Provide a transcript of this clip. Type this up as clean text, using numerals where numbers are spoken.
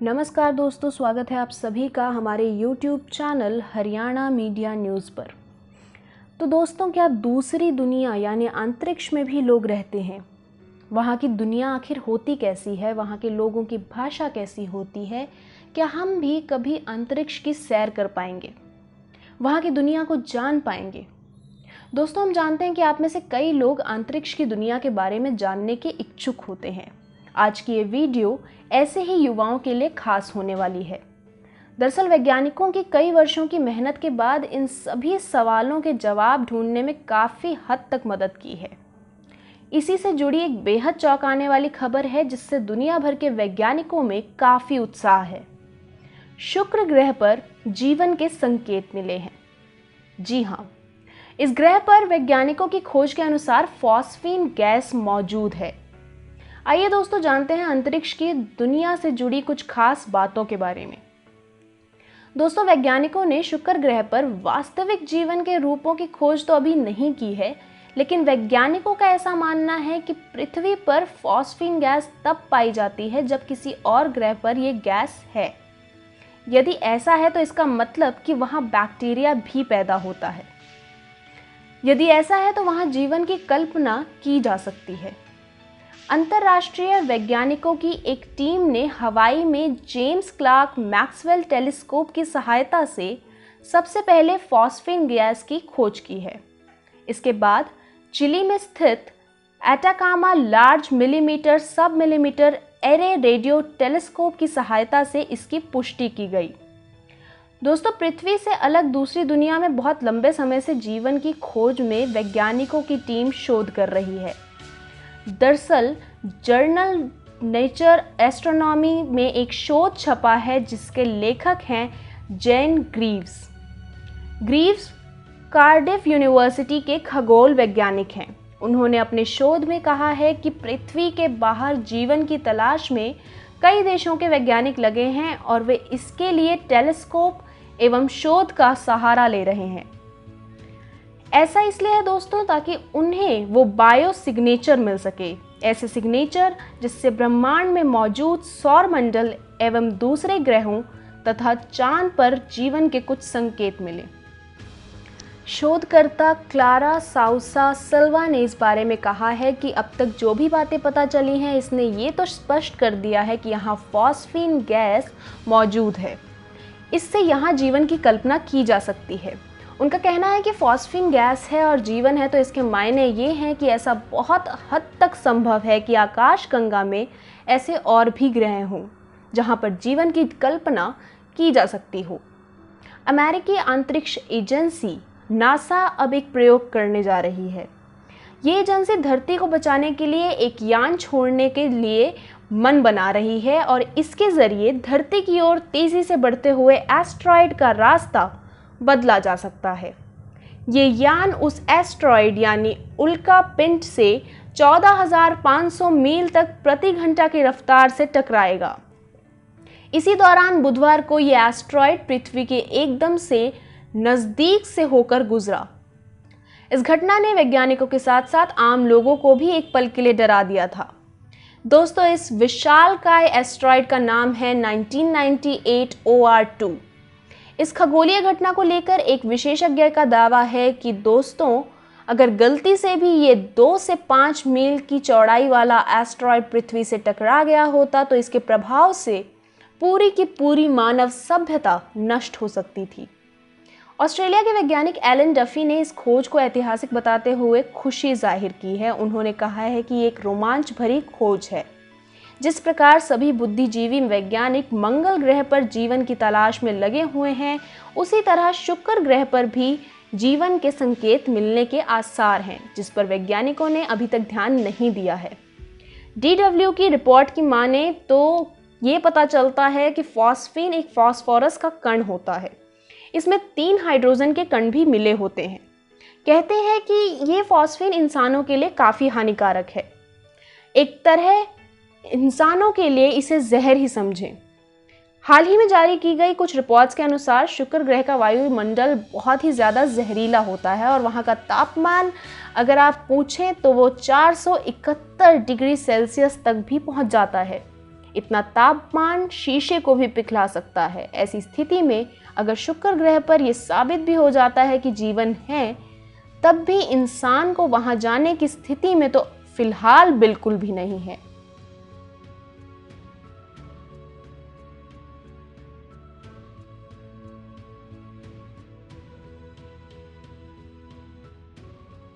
नमस्कार दोस्तों, स्वागत है आप सभी का हमारे YouTube channel Haryana media news पर। तो दोस्तों, क्या दूसरी दुनिया यानी अंतरिक्ष में भी लोग रहते हैं? वहाँ की दुनिया आखिर होती कैसी है? वहाँ के लोगों की भाषा कैसी होती है? क्या हम भी कभी अंतरिक्ष की सैर कर पाएंगे? वहाँ की दुनिया को जान पाएंगे? दोस्तों, हम जानते हैं कि आप में से कई लोग अंतरिक्ष की दुनिया के बारे में जानने के इच्छुक होते हैं। आज की ये वीडियो ऐसे ही युवाओं के लिए खास होने वाली है। दरअसल वैज्ञानिकों की कई वर्षों की मेहनत के बाद इन सभी सवालों के जवाब ढूंढने में काफ़ी हद तक मदद की है। इसी से जुड़ी एक बेहद चौंकाने वाली खबर है जिससे दुनिया भर के वैज्ञानिकों में काफ़ी उत्साह है। शुक्र ग्रह पर जीवन के संकेत मिले हैं। जी हाँ, इस ग्रह पर वैज्ञानिकों की खोज के अनुसार फॉस्फीन गैस मौजूद है। आइए दोस्तों, जानते हैं अंतरिक्ष की दुनिया से जुड़ी कुछ खास बातों के बारे में। दोस्तों, वैज्ञानिकों ने शुक्र ग्रह पर वास्तविक जीवन के रूपों की खोज तो अभी नहीं की है, लेकिन वैज्ञानिकों का ऐसा मानना है कि पृथ्वी पर फॉस्फीन गैस तब पाई जाती है जब किसी और ग्रह पर यह गैस है। यदि ऐसा है तो इसका मतलब कि वहां बैक्टीरिया भी पैदा होता है। यदि ऐसा है तो वहां जीवन की कल्पना की जा सकती है। अंतर्राष्ट्रीय वैज्ञानिकों की एक टीम ने हवाई में जेम्स क्लार्क मैक्सवेल टेलीस्कोप की सहायता से सबसे पहले फॉस्फीन गैस की खोज की है। इसके बाद चिली में स्थित एटाकामा लार्ज मिलीमीटर सब मिलीमीटर एरे रेडियो टेलीस्कोप की सहायता से इसकी पुष्टि की गई। दोस्तों, पृथ्वी से अलग दूसरी दुनिया में बहुत लंबे समय से जीवन की खोज में वैज्ञानिकों की टीम शोध कर रही है। दरअसल जर्नल नेचर एस्ट्रोनॉमी में एक शोध छपा है जिसके लेखक हैं जेन ग्रीव्स कार्डिफ यूनिवर्सिटी के खगोल वैज्ञानिक हैं। उन्होंने अपने शोध में कहा है कि पृथ्वी के बाहर जीवन की तलाश में कई देशों के वैज्ञानिक लगे हैं और वे इसके लिए टेलीस्कोप एवं शोध का सहारा ले रहे हैं। ऐसा इसलिए है दोस्तों ताकि उन्हें वो बायो सिग्नेचर मिल सके, ऐसे सिग्नेचर जिससे ब्रह्मांड में मौजूद सौर मंडल एवं दूसरे ग्रहों तथा चांद पर जीवन के कुछ संकेत मिले। शोधकर्ता क्लारा साउसा सिल्वा ने इस बारे में कहा है कि अब तक जो भी बातें पता चली हैं, इसने ये तो स्पष्ट कर दिया है कि यहाँ फॉस्फीन गैस मौजूद है। इससे यहाँ जीवन की कल्पना की जा सकती है। उनका कहना है कि फॉस्फीन गैस है और जीवन है, तो इसके मायने ये हैं कि ऐसा बहुत हद तक संभव है कि आकाशगंगा में ऐसे और भी ग्रह हों जहाँ पर जीवन की कल्पना की जा सकती हो। अमेरिकी अंतरिक्ष एजेंसी नासा अब एक प्रयोग करने जा रही है। ये एजेंसी धरती को बचाने के लिए एक यान छोड़ने के लिए मन बना रही है और इसके जरिए धरती की ओर तेजी से बढ़ते हुए एस्ट्रॉयड का रास्ता बदला जा सकता है। ये यान उस एस्ट्रॉयड यानी उल्का पिंड से 14,500 मील तक प्रति घंटा की रफ्तार से टकराएगा। इसी दौरान बुधवार को ये एस्ट्रॉयड पृथ्वी के एकदम से नजदीक से होकर गुजरा। इस घटना ने वैज्ञानिकों के साथ साथ आम लोगों को भी एक पल के लिए डरा दिया था। दोस्तों, इस विशालकाय एस्ट्रॉयड का नाम है 1998 OR2। इस खगोलीय घटना को लेकर एक विशेषज्ञ का दावा है कि दोस्तों, अगर गलती से भी ये 2 से 5 मील की चौड़ाई वाला एस्ट्रॉयड पृथ्वी से टकरा गया होता तो इसके प्रभाव से पूरी की पूरी मानव सभ्यता नष्ट हो सकती थी। ऑस्ट्रेलिया के वैज्ञानिक एलन डफी ने इस खोज को ऐतिहासिक बताते हुए खुशी जाहिर की है। उन्होंने कहा है कि ये एक रोमांच भरी खोज है। जिस प्रकार सभी बुद्धिजीवी वैज्ञानिक मंगल ग्रह पर जीवन की तलाश में लगे हुए हैं, उसी तरह शुक्र ग्रह पर भी जीवन के संकेत मिलने के आसार हैं, जिस पर वैज्ञानिकों ने अभी तक ध्यान नहीं दिया है। DW की रिपोर्ट की माने तो ये पता चलता है कि फॉस्फीन एक फास्फोरस का कण होता है। इसमें 3 हाइड्रोजन के कण भी मिले होते हैं। कहते हैं कि ये फॉस्फीन इंसानों के लिए काफ़ी हानिकारक है। एक तरह इंसानों के लिए इसे जहर ही समझें। हाल ही में जारी की गई कुछ रिपोर्ट्स के अनुसार शुक्र ग्रह का वायुमंडल बहुत ही ज़्यादा जहरीला होता है और वहाँ का तापमान अगर आप पूछें तो वो 471 डिग्री सेल्सियस तक भी पहुँच जाता है। इतना तापमान शीशे को भी पिघला सकता है। ऐसी स्थिति में अगर शुक्र ग्रह पर यह साबित भी हो जाता है कि जीवन है, तब भी इंसान को वहां जाने की स्थिति में तो फिलहाल बिल्कुल भी नहीं है।